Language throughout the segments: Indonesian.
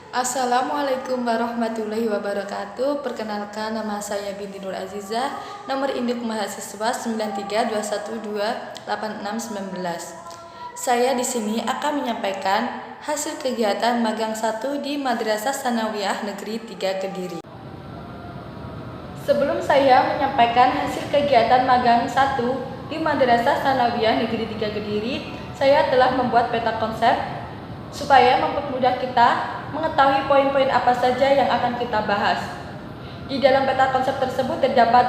Assalamualaikum warahmatullahi wabarakatuh. Perkenalkan, nama saya Binti Nur Azizah. Nomor induk mahasiswa 9321286619. Saya di sini akan menyampaikan hasil kegiatan magang 1 di Madrasah Tsanawiyah Negeri 3 Kediri. Sebelum saya menyampaikan hasil kegiatan magang 1 di Madrasah Tsanawiyah Negeri 3 Kediri, saya telah membuat peta konsep supaya mempermudah kita mengetahui poin-poin apa saja yang akan kita bahas. Di dalam peta konsep tersebut terdapat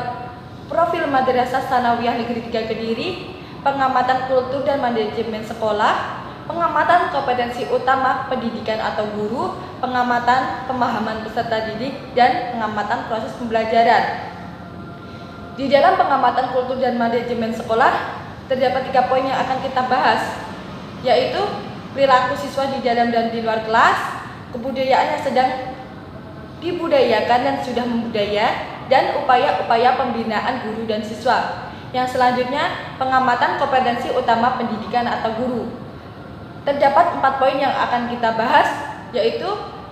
profil Madrasah Tsanawiyah Negeri 3 Kediri, pengamatan kultur dan manajemen sekolah, pengamatan kompetensi utama pendidikan atau guru, pengamatan pemahaman peserta didik, dan pengamatan proses pembelajaran. Di dalam pengamatan kultur dan manajemen sekolah, terdapat 3 poin yang akan kita bahas, yaitu perilaku siswa di dalam dan di luar kelas, kebudayaan yang sedang dibudayakan dan sudah membudaya, dan upaya-upaya pembinaan guru dan siswa. Yang selanjutnya, pengamatan kompetensi utama pendidikan atau guru. Terdapat 4 poin yang akan kita bahas, yaitu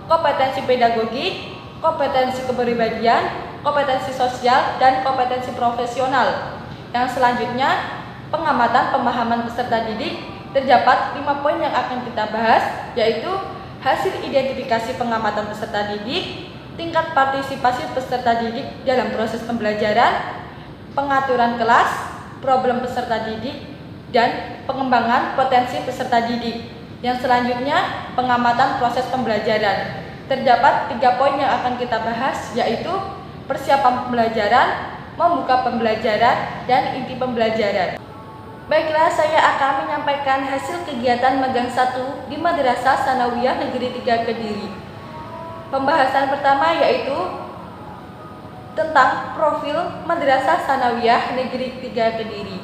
kompetensi pedagogik, kompetensi kepribadian, kompetensi sosial, dan kompetensi profesional. Yang selanjutnya, pengamatan pemahaman peserta didik. Terdapat 5 poin yang akan kita bahas, yaitu hasil identifikasi pengamatan peserta didik, tingkat partisipasi peserta didik dalam proses pembelajaran, pengaturan kelas, problem peserta didik, dan pengembangan potensi peserta didik. Yang selanjutnya, pengamatan proses pembelajaran. Terdapat 3 poin yang akan kita bahas, yaitu persiapan pembelajaran, membuka pembelajaran, dan inti pembelajaran. Baiklah, saya akan menyampaikan hasil kegiatan magang 1 di Madrasah Tsanawiyah Negeri 3 Kediri. Pembahasan pertama yaitu tentang profil Madrasah Tsanawiyah Negeri 3 Kediri.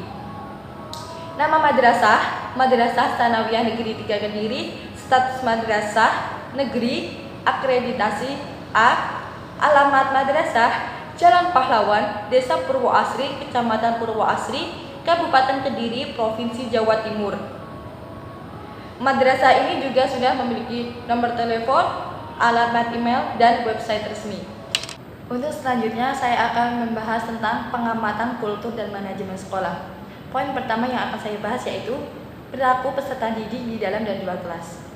Nama Madrasah Tsanawiyah Negeri 3 Kediri, status madrasah negeri, akreditasi A, alamat madrasah Jalan Pahlawan, Desa Purwoasri, Kecamatan Purwoasri, Kabupaten Kediri, Provinsi Jawa Timur. Madrasah ini juga sudah memiliki nomor telepon, alamat email, dan website resmi. Untuk selanjutnya, saya akan membahas tentang pengamatan kultur dan manajemen sekolah. Poin pertama yang akan saya bahas yaitu perilaku peserta didik di dalam dan luar kelas.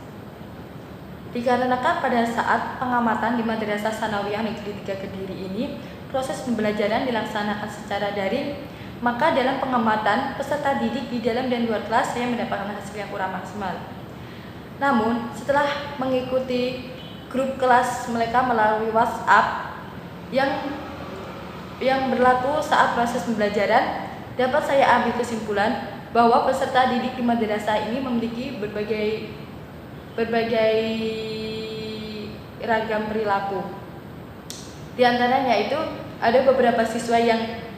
Dikarenakan pada saat pengamatan di Madrasah Tsanawiyah Negeri 3 Kediri ini, proses pembelajaran dilaksanakan secara daring, maka dalam pengamatan peserta didik di dalam dan luar kelas saya mendapatkan hasil yang kurang maksimal. Namun, setelah mengikuti grup kelas mereka melalui WhatsApp yang berlaku saat proses pembelajaran, dapat saya ambil kesimpulan bahwa peserta didik di madrasah ini memiliki berbagai ragam perilaku. Di antaranya itu ada beberapa siswa yang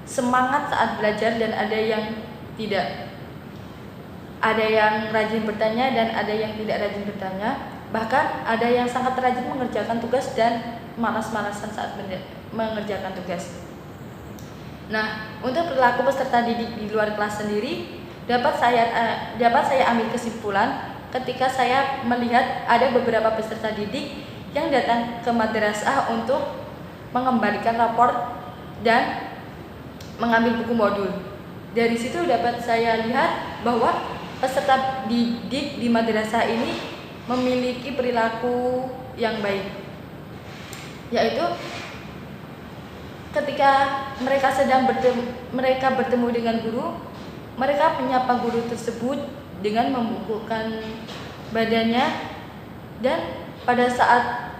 semangat saat belajar dan ada yang tidak. Ada yang rajin bertanya dan ada yang tidak rajin bertanya. Bahkan ada yang sangat rajin mengerjakan tugas dan malas-malasan saat mengerjakan tugas. Nah, untuk perilaku peserta didik di luar kelas sendiri dapat saya ambil kesimpulan ketika saya melihat ada beberapa peserta didik yang datang ke madrasah untuk mengembalikan rapor dan mengambil buku modul. Dari situ dapat saya lihat bahwa peserta didik di madrasah ini memiliki perilaku yang baik, yaitu ketika mereka bertemu dengan guru, mereka menyapa guru tersebut dengan membungkukkan badannya, dan pada saat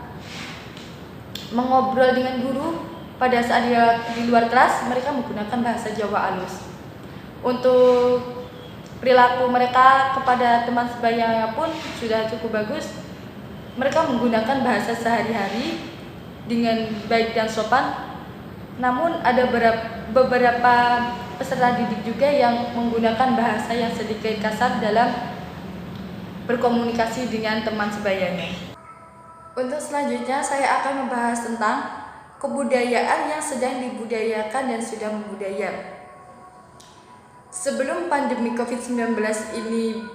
mengobrol dengan guru, pada saat dia di luar kelas, mereka menggunakan bahasa Jawa halus. Untuk perilaku mereka kepada teman sebayanya pun sudah cukup bagus. Mereka menggunakan bahasa sehari-hari dengan baik dan sopan. Namun ada beberapa peserta didik juga yang menggunakan bahasa yang sedikit kasar dalam berkomunikasi dengan teman sebayanya. Untuk selanjutnya saya akan membahas tentang kebudayaan yang sedang dibudayakan dan sudah membudaya. Sebelum pandemi COVID-19 ini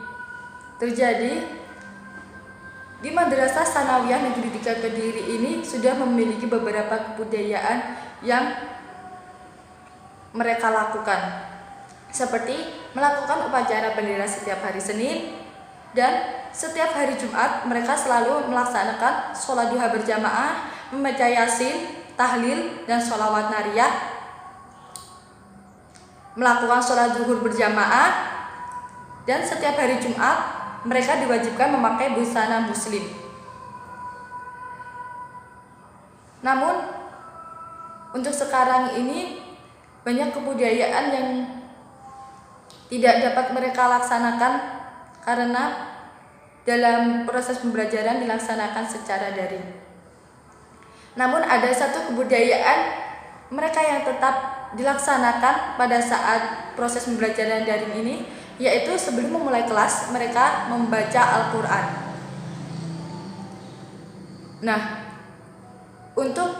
terjadi, Di Madrasah Sanawiyah Negeri 3 Kediri ini sudah memiliki beberapa kebudayaan yang mereka lakukan, seperti melakukan upacara bendera setiap hari Senin, dan setiap hari Jumat mereka selalu melaksanakan sholat duha berjamaah, membaca yasin, tahlil, dan sholawat nariyah, melakukan sholat zuhur berjamaah, dan setiap hari Jumat mereka diwajibkan memakai busana muslim. Namun untuk sekarang ini banyak kebudayaan yang tidak dapat mereka laksanakan karena dalam proses pembelajaran dilaksanakan secara daring. Namun ada satu kebudayaan mereka yang tetap dilaksanakan pada saat proses pembelajaran daring ini, yaitu sebelum memulai kelas mereka membaca Al-Quran. Nah, untuk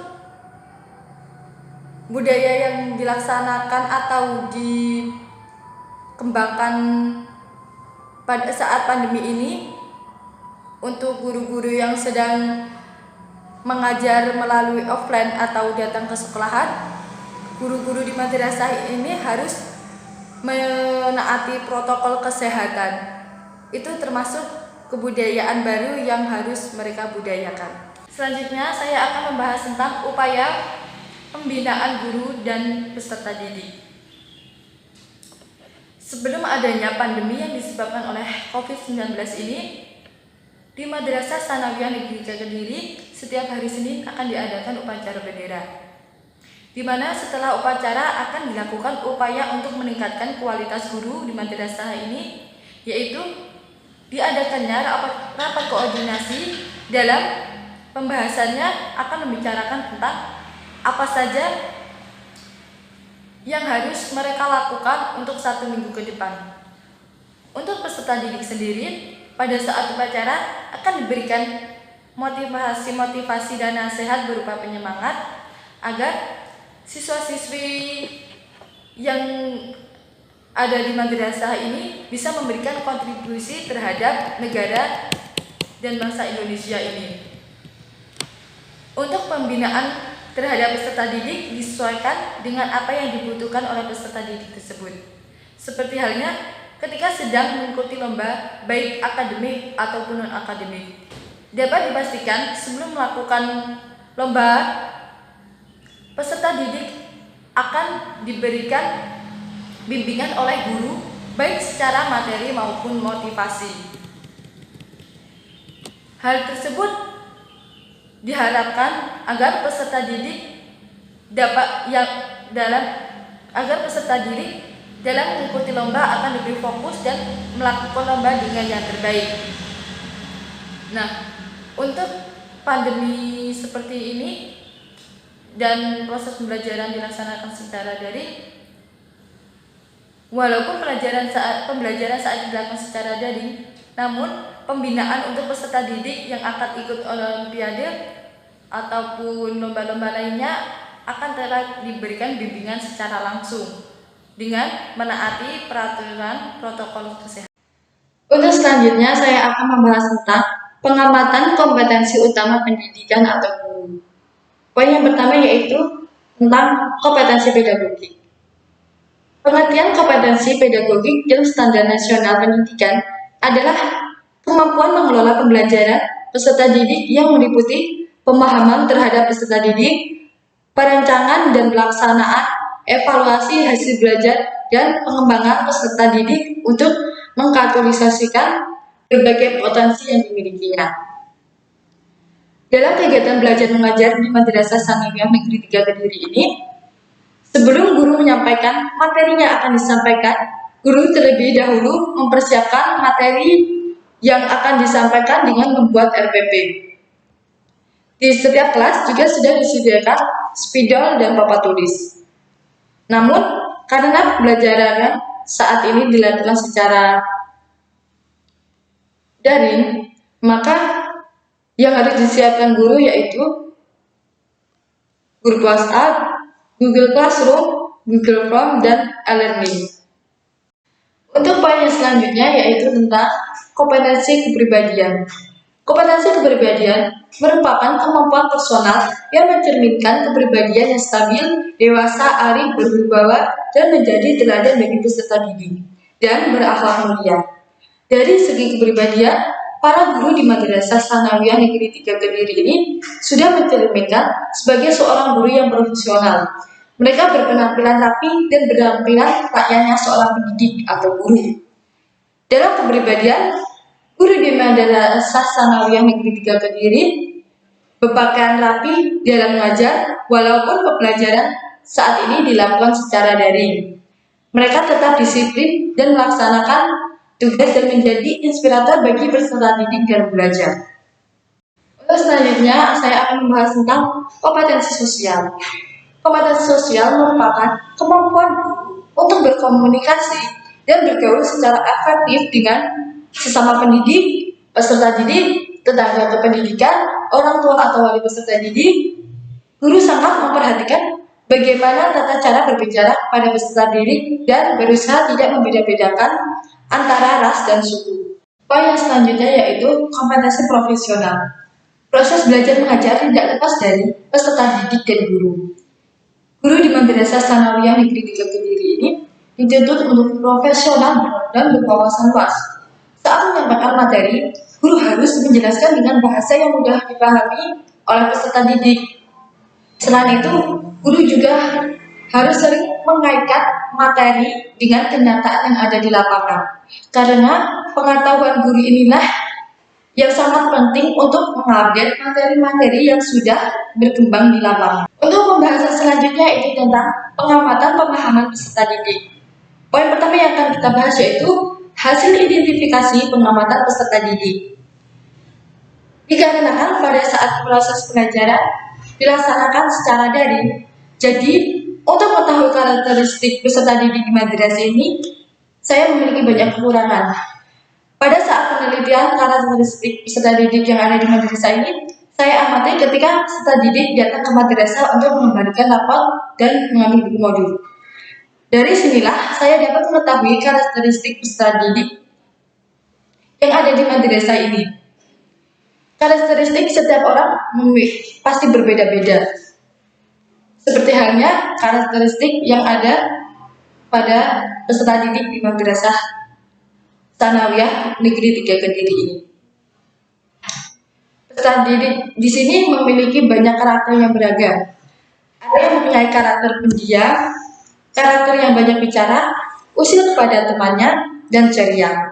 budaya yang dilaksanakan atau dikembangkan pada saat pandemi ini, untuk guru-guru yang sedang mengajar melalui offline atau datang ke sekolahan, guru-guru di madrasah ini harus menaati protokol kesehatan. Itu termasuk kebudayaan baru yang harus mereka budayakan. Selanjutnya saya akan membahas tentang upaya pembinaan guru dan peserta didik. Sebelum adanya pandemi yang disebabkan oleh COVID-19 ini, di Madrasah Sanawiyah Negeri 3 Kediri setiap hari Senin akan diadakan upacara bendera, di mana setelah upacara akan dilakukan upaya untuk meningkatkan kualitas guru di madrasah ini, yaitu diadakannya rapat koordinasi. Dalam pembahasannya akan membicarakan tentang apa saja yang harus mereka lakukan untuk 1 minggu ke depan. Untuk peserta didik sendiri, pada saat upacara akan diberikan motivasi dan nasihat berupa penyemangat agar siswa-siswi yang ada di madrasah ini bisa memberikan kontribusi terhadap negara dan bangsa Indonesia ini. Untuk pembinaan terhadap peserta didik disesuaikan dengan apa yang dibutuhkan oleh peserta didik tersebut. Seperti halnya ketika sedang mengikuti lomba baik akademik ataupun non-akademik. Dapat dipastikan sebelum melakukan lomba, peserta didik akan diberikan bimbingan oleh guru baik secara materi maupun motivasi. Hal tersebut diharapkan agar peserta didik dalam mengikuti lomba akan lebih fokus dan melakukan lomba dengan yang terbaik. Nah, untuk pandemi seperti ini dan proses pembelajaran dilaksanakan secara daring, walaupun pembelajaran saat dilakukan secara daring, namun pembinaan untuk peserta didik yang akan ikut olimpiade ataupun lomba-lomba lainnya akan telah diberikan bimbingan secara langsung dengan menaati peraturan protokol kesehatan. Untuk selanjutnya saya akan membahas tentang pengamatan kompetensi utama pendidikan atau guru. Poin yang pertama yaitu tentang kompetensi pedagogik. Pengertian kompetensi pedagogik dalam standar nasional pendidikan adalah kemampuan mengelola pembelajaran peserta didik yang meliputi pemahaman terhadap peserta didik, perencanaan dan pelaksanaan, evaluasi hasil belajar, dan pengembangan peserta didik untuk mengkapitalisasikan berbagai potensi yang dimilikinya. Dalam kegiatan belajar mengajar di Madrasah Sanawiyah Negeri 3 Kediri ini, sebelum guru menyampaikan materi yang akan disampaikan, guru terlebih dahulu mempersiapkan materi yang akan disampaikan dengan membuat RPP. Di setiap kelas juga sudah disediakan spidol dan papan tulis. Namun, karena pembelajaran saat ini dilakukan secara daring, maka yang harus disiapkan guru yaitu grup WhatsApp, Google Classroom, Google Form, dan e-learning. Untuk poin yang selanjutnya yaitu tentang kompetensi kepribadian. Kompetensi kepribadian merupakan kemampuan personal yang mencerminkan kepribadian yang stabil, dewasa, arif, berwibawa, dan menjadi teladan bagi peserta didik, dan berakhlak mulia. Dari segi kepribadian, para guru di Madrasah Tsanawiyah Negeri 3 Kediri ini sudah mencerminkan sebagai seorang guru yang profesional. Mereka berpenampilan rapi dan berpenampilan layaknya seorang pendidik atau guru. Dalam kepribadian, guru di Madrasah Tsanawiyah Negeri 3 Kediri berpakaian rapi dalam mengajar, walaupun pembelajaran saat ini dilakukan secara daring. Mereka tetap disiplin dan melaksanakan tugas dan menjadi inspirator bagi peserta didik dan belajar. Untuk selanjutnya, saya akan membahas tentang kompetensi sosial. Kompetensi sosial merupakan kemampuan untuk berkomunikasi dan bergaul secara efektif dengan sesama pendidik, peserta didik, tenaga kependidikan, orang tua atau wali peserta didik. Guru sangat memperhatikan bagaimana tata cara berbicara pada peserta didik dan berusaha tidak membeda-bedakan antara ras dan suku. Poin yang selanjutnya yaitu kompetensi profesional. Proses belajar mengajar tidak lepas dari peserta didik dan guru. Guru di Madrasah Tsanawiyah Negeri 3 Kediri ini dituntut untuk profesional dan berwawasan luas. Saat menyampaikan materi, guru harus menjelaskan dengan bahasa yang mudah dipahami oleh peserta didik. Selain itu, guru juga harus sering mengaitkan materi dengan kenyataan yang ada di lapangan. Karena pengetahuan guru inilah yang sangat penting untuk mengupdate materi-materi yang sudah berkembang di lapangan. Untuk pembahasan selanjutnya itu tentang pengamatan pemahaman peserta didik. Poin pertama yang akan kita bahas yaitu hasil identifikasi pengamatan peserta didik. Dikarenakan pada saat proses pengajaran dilaksanakan secara daring, jadi untuk mengetahui karakteristik peserta didik di madrasah ini, saya memiliki banyak kekurangan. Pada saat penelitian karakteristik peserta didik yang ada di madrasah ini, saya amati ketika peserta didik datang ke madrasah untuk mengembalikan rapor dan mengambil buku modul. Dari sinilah saya dapat mengetahui karakteristik peserta didik yang ada di madrasah ini. Karakteristik setiap orang pasti berbeda-beda. Seperti halnya karakteristik yang ada pada peserta didik di Madrasah Tsanawiyah Negeri 3 Kediri ini. Peserta didik di sini memiliki banyak karakter yang beragam. Ada yang mempunyai karakter pendiam, karakter yang banyak bicara, usil kepada temannya, dan ceria.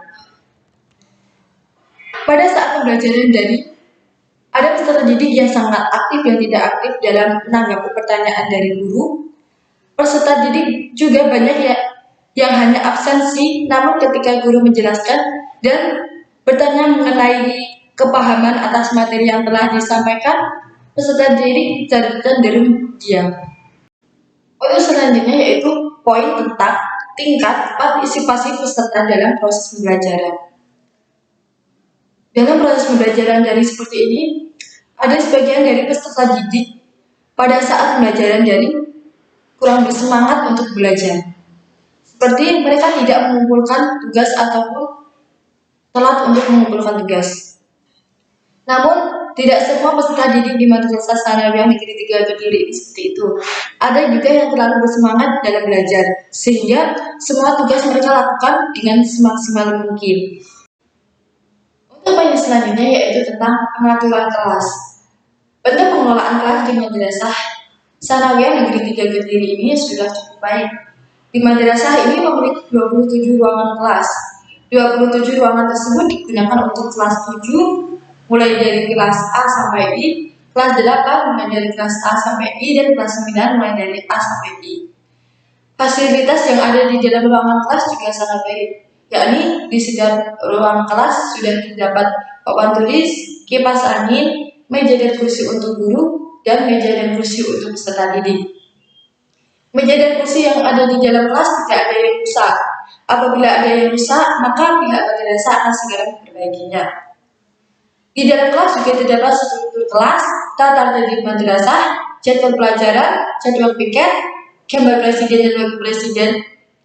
Pada saat pembelajaran daring, ada peserta didik yang sangat aktif dan tidak aktif dalam menanggapi pertanyaan dari guru. Peserta didik juga banyak yang hanya absensi, namun ketika guru menjelaskan dan bertanya mengenai kepahaman atas materi yang telah disampaikan, peserta didik cenderung diam. Poin selanjutnya yaitu poin tentang tingkat partisipasi peserta dalam proses pembelajaran. Dalam proses pembelajaran daring seperti ini, ada sebagian dari peserta didik pada saat pembelajaran daring kurang bersemangat untuk belajar. Seperti mereka tidak mengumpulkan tugas ataupun telat untuk mengumpulkan tugas. Namun, tidak semua peserta didik di Madrasah Tsanawiyah Negeri 3 Kediri seperti itu. Ada juga yang terlalu bersemangat dalam belajar, sehingga semua tugas mereka lakukan dengan semaksimal mungkin. Untuk poin selanjutnya yaitu tentang pengaturan kelas. Bentuk pengelolaan kelas di Madrasah Tsanawiyah Negeri 3 Kediri ini sudah cukup baik. Di madrasah ini memiliki 27 ruangan kelas. 27 ruangan tersebut digunakan untuk kelas 7, mulai dari kelas A sampai I, kelas 8 mulai dari kelas A sampai I, dan kelas 9 mulai dari A sampai I. Fasilitas yang ada di dalam ruangan kelas juga sangat baik, yakni di setiap ruang kelas sudah terdapat papan tulis, kipas angin, meja dan kursi untuk guru, dan meja dan kursi untuk peserta didik. Meja dan kursi yang ada di dalam kelas tidak ada yang rusak. Apabila ada yang rusak, maka pihak madrasah akan segera memperbaikinya. Di dalam kelas juga terdapat struktur kelas, tata tertib madrasah, jadwal pelajaran, jadwal piket, gambar presiden dan wakil presiden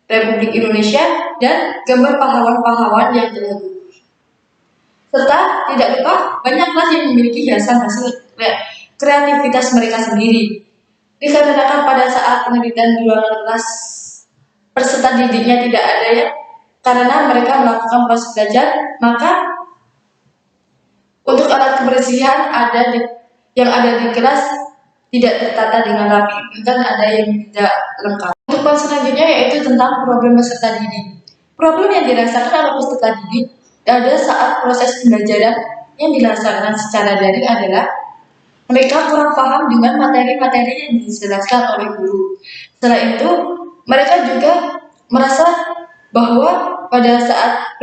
Republik Indonesia, dan gambar pahlawan-pahlawan yang telah gugur. Serta tidak lupa banyak kelas yang memiliki hiasan hasil kreativitas mereka sendiri. Dikarenakan pada saat penelitian di ruangan kelas peserta didiknya tidak ada ya, karena mereka melakukan proses belajar, maka untuk alat kebersihan yang ada di kelas tidak tertata dengan rapi, bahkan ada yang tidak lengkap. Untuk poin selanjutnya yaitu tentang problem peserta didik. Problem yang dirasakan oleh peserta didik ada saat proses pembelajaran yang dilaksanakan secara daring adalah mereka kurang paham dengan materi-materi yang dijelaskan oleh guru. Setelah itu, mereka juga merasa bahwa pada saat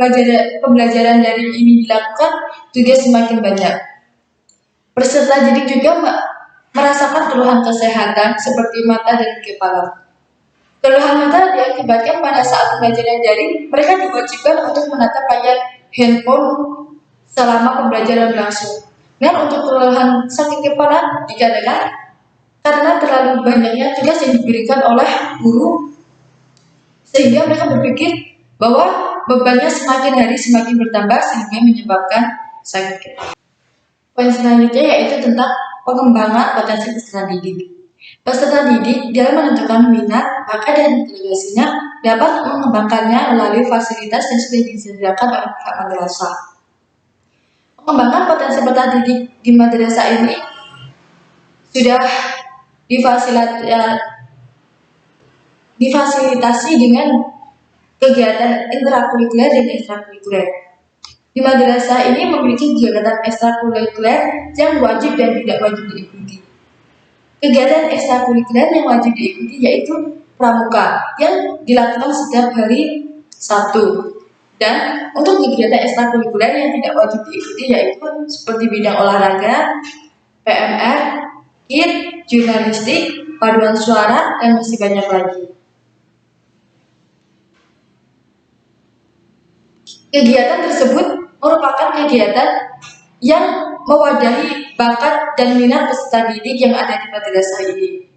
pembelajaran daring ini dilakukan juga semakin banyak. Peserta didik juga merasakan keluhan kesehatan seperti mata dan kepala. Keluhan mata diakibatkan pada saat pembelajaran daring, mereka diwajibkan untuk menatap layar handphone selama pembelajaran berlangsung. Dan untuk keluhan sakit kepala dikarenakan karena terlalu banyaknya tugas yang diberikan oleh guru, sehingga mereka berpikir bahwa bebannya semakin hari semakin bertambah sehingga menyebabkan sakit kepala. Poin selanjutnya yaitu tentang pengembangan potensi peserta didik. Peserta didik dalam menentukan minat, bakat dan integrasinya dapat mengembangkannya melalui fasilitas yang sudah disediakan oleh pihak madrasah. Pengembangan potensi peserta didik di madrasah ini sudah difasilitasi dengan kegiatan intrakurikuler dan ekstrakurikuler. Di madrasah ini memiliki kegiatan ekstrakurikuler yang wajib dan tidak wajib diikuti. Kegiatan ekstrakurikuler yang wajib diikuti yaitu pramuka yang dilakukan setiap hari Sabtu. Dan untuk kegiatan ekstrakurikuler yang tidak wajib diikuti yaitu seperti bidang olahraga, PMR, KIT, jurnalistik, paduan suara, dan masih banyak lagi. Kegiatan tersebut merupakan kegiatan yang mewadahi bakat dan minat peserta didik yang ada di madrasah ini.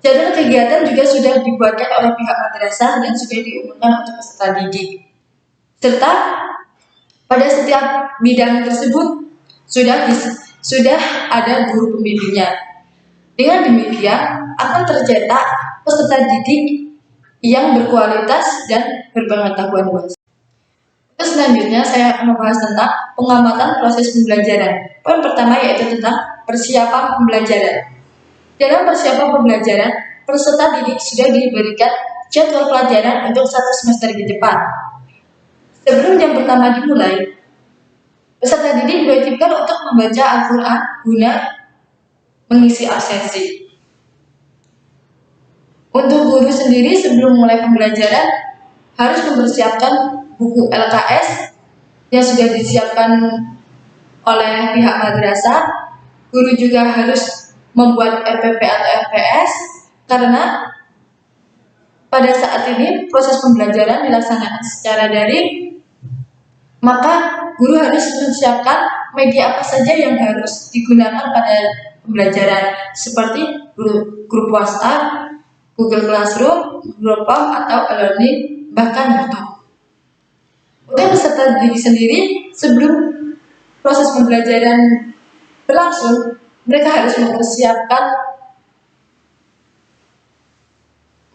Jadwal kegiatan juga sudah dibuatkan oleh pihak madrasah dan sudah diumumkan untuk peserta didik. Serta pada setiap bidang tersebut sudah ada guru pembimbingnya. Dengan demikian akan tercetak peserta didik yang berkualitas dan berpengetahuan luas. Selanjutnya saya akan membahas tentang pengamatan proses pembelajaran. Poin pertama yaitu tentang persiapan pembelajaran. Dalam persiapan pembelajaran, peserta didik sudah diberikan jadwal pelajaran untuk 1 semester ke depan. Sebelum jam pertama dimulai, peserta didik diwajibkan untuk membaca Al-Quran guna mengisi absensi. Untuk guru sendiri sebelum mulai pembelajaran harus mempersiapkan buku LKS yang sudah disiapkan oleh pihak madrasah. Guru juga harus membuat RPP atau RPS karena pada saat ini proses pembelajaran dilaksanakan secara daring, maka guru harus menyiapkan media apa saja yang harus digunakan pada pembelajaran seperti grup WhatsApp, Google Classroom, Google Form atau e-learning, bahkan YouTube. Untuk peserta didik sendiri, sebelum proses pembelajaran berlangsung, mereka harus mempersiapkan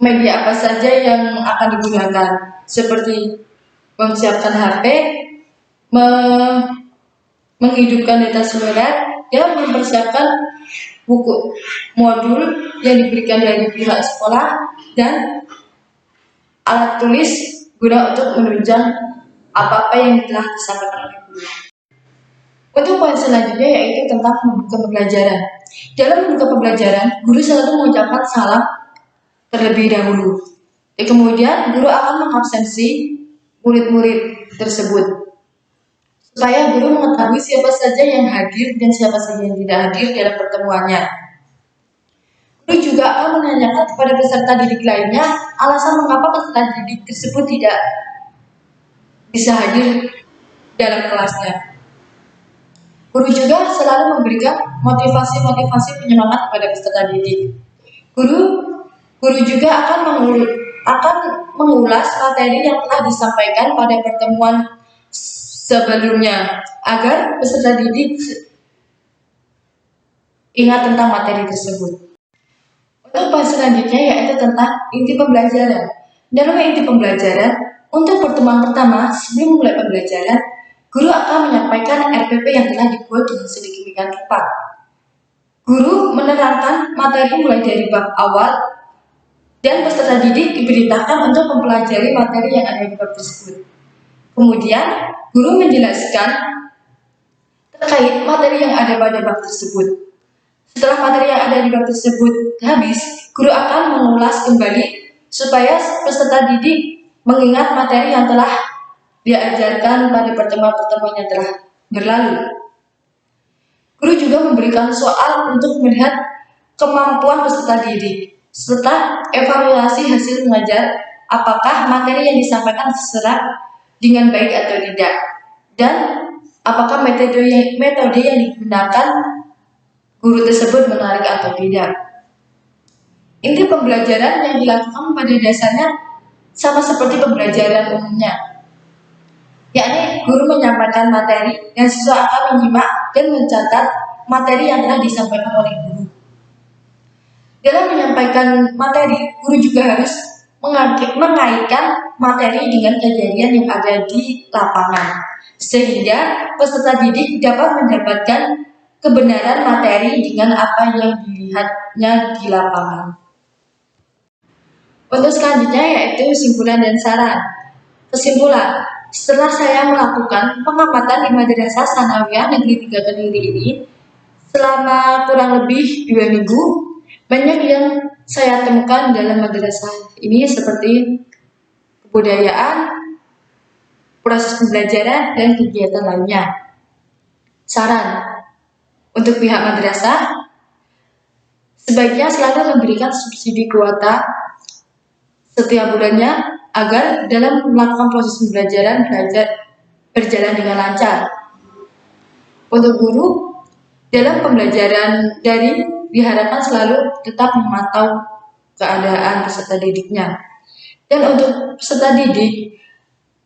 media apa saja yang akan digunakan, seperti mempersiapkan HP, menghidupkan data seluler, dan mempersiapkan buku modul yang diberikan dari pihak sekolah, dan alat tulis guna untuk menunjang apa-apa yang telah disampaikan oleh guru. Untuk poin selanjutnya yaitu tentang membuka pembelajaran. Dalam membuka pembelajaran, guru selalu mengucapkan salam terlebih dahulu. Kemudian guru akan mengabsensi murid-murid tersebut supaya guru mengetahui siapa saja yang hadir dan siapa saja yang tidak hadir dalam pertemuannya. Guru juga akan menanyakan kepada peserta didik lainnya alasan mengapa peserta didik tersebut tidak bisa hadir dalam kelasnya. Guru juga selalu memberikan motivasi penyemangat kepada peserta didik. Guru juga akan mengulas materi yang telah disampaikan pada pertemuan sebelumnya agar peserta didik ingat tentang materi tersebut. Untuk poin selanjutnya yaitu tentang inti pembelajaran. Dalam inti pembelajaran, untuk pertemuan pertama sebelum mulai pembelajaran, guru akan menyampaikan RPP yang telah dibuat dengan sedemikian rupa. Guru menerangkan materi mulai dari bab awal dan peserta didik diberitakan untuk mempelajari materi yang ada di bab tersebut. Kemudian, guru menjelaskan terkait materi yang ada pada bab tersebut. Setelah materi yang ada di bab tersebut habis, guru akan mengulas kembali supaya peserta didik mengingat materi yang telah diajarkan pada pertemuan-pertemuan yang telah berlalu. Guru juga memberikan soal untuk melihat kemampuan peserta didik, serta evaluasi hasil mengajar apakah materi yang disampaikan terserap dengan baik atau tidak, dan apakah metode yang digunakan guru tersebut menarik atau tidak. Inti pembelajaran yang dilakukan pada dasarnya sama seperti pembelajaran umumnya, yakni guru menyampaikan materi dan siswa akan menyimak dan mencatat materi yang telah disampaikan oleh guru. Dalam menyampaikan materi, guru juga harus mengaitkan materi dengan kejadian yang ada di lapangan, sehingga peserta didik dapat mendapatkan kebenaran materi dengan apa yang dilihatnya di lapangan. Untuk selanjutnya yaitu kesimpulan dan saran. Kesimpulan, setelah saya melakukan pengamatan di Madrasah Tsanawiyah Negeri 3 Kediri ini selama kurang lebih 2 minggu, banyak yang saya temukan dalam madrasah ini seperti kebudayaan, proses pembelajaran, dan kegiatan lainnya. Saran untuk pihak madrasah, sebaiknya selalu memberikan subsidi kuota setiap bulannya agar dalam melakukan proses pembelajaran berjalan dengan lancar. Untuk guru, dalam pembelajaran daring diharapkan selalu tetap memantau keadaan peserta didiknya. Dan untuk peserta didik,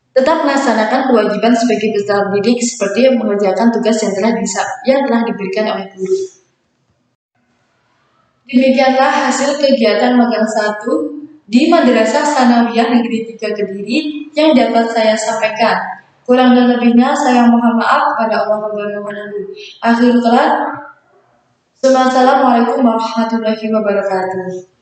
tetap melaksanakan kewajiban sebagai peserta didik seperti mengerjakan tugas yang telah diberikan oleh guru. Demikianlah hasil kegiatan magang 1 di Madrasah Tsanawiyah Negeri 3 Kediri yang dapat saya sampaikan. Kurang dan lebihnya saya mohon maaf kepada Allah Subhanahu wa Ta'ala. Akhirul kalam, Assalamualaikum warahmatullahi wabarakatuh.